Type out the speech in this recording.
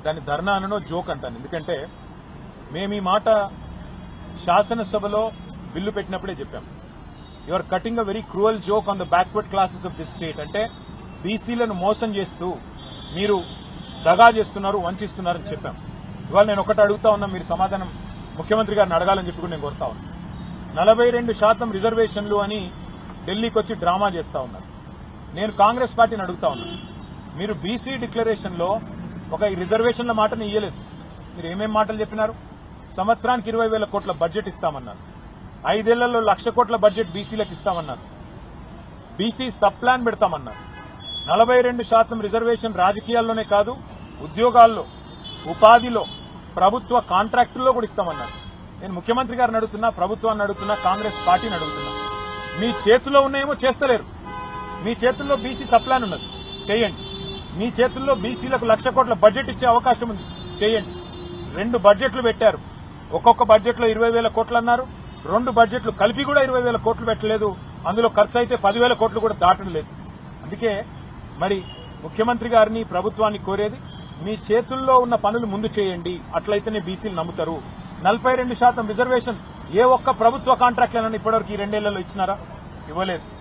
దాని ధర్నా అనో జోక్ అంటాను. ఎందుకంటే మేము ఈ మాట శాసనసభలో బిల్లు పెట్టినప్పుడే చెప్పాం. You are cutting a very cruel joke on the backward classes of this state. అంటే బీసీలను మోసం చేస్తూ మీరు దగా చేస్తున్నారు, వంచిస్తున్నారని చెప్పాం. ఇవాళ నేను ఒకటి అడుగుతా ఉన్నా, మీరు సమాధానం ముఖ్యమంత్రి గారిని అడగాలని చెప్పి కూడా నేను కోరుతా ఉన్నా. 42% రిజర్వేషన్లు అని ఢిల్లీకి వచ్చి డ్రామా చేస్తా ఉన్నారు. నేను కాంగ్రెస్ పార్టీని అడుగుతా ఉన్నా, మీరు బీసీ డిక్లరేషన్ లో ఒక ఈ రిజర్వేషన్ల మాటని ఇయ్యలేదు. మీరు ఏమేం మాటలు చెప్పినారు? సంవత్సరానికి 20,000 కోట్ల బడ్జెట్ ఇస్తామన్నారు. 5 ఏళ్లలో 1,00,000 కోట్ల బడ్జెట్ బీసీలకు ఇస్తామన్నారు. బీసీ సబ్ ప్లాన్ పెడతామన్నారు. 42% రిజర్వేషన్ రాజకీయాల్లోనే కాదు, ఉద్యోగాల్లో, ఉపాధిలో, ప్రభుత్వ కాంట్రాక్టుల్లో కూడా ఇస్తామన్నారు. నేను ముఖ్యమంత్రి గారిని అడుగుతున్నా, ప్రభుత్వాన్ని అడుగుతున్నా, కాంగ్రెస్ పార్టీని అడుగుతున్నా, మీ చేతుల్లో ఉన్నాయేమో చేస్తలేరు. మీ చేతుల్లో బీసీ సబ్ ప్లాన్ ఉన్నది, చేయండి. మీ చేతుల్లో బీసీలకు 1,00,000 కోట్ల బడ్జెట్ ఇచ్చే అవకాశం ఉంది, చేయండి. 2 బడ్జెట్లు పెట్టారు. ఒక్కొక్క బడ్జెట్లో 20,000 కోట్లు అన్నారు. 2 బడ్జెట్లు కలిపి కూడా 20,000 కోట్లు పెట్టలేదు. అందులో ఖర్చు అయితే 10,000 కోట్లు కూడా దాటం లేదు. అందుకే మరి ముఖ్యమంత్రి గారిని, ప్రభుత్వాన్ని కోరేది, మీ చేతుల్లో ఉన్న పనులు ముందు చేయండి. అట్లయితేనే బీసీలు నమ్ముతారు. 42% రిజర్వేషన్ ఏ ఒక్క ప్రభుత్వ కాంట్రాక్ట్లను ఇప్పటివరకు ఈ 2 ఏళ్లలో ఇచ్చినారా? ఇవ్వలేదు.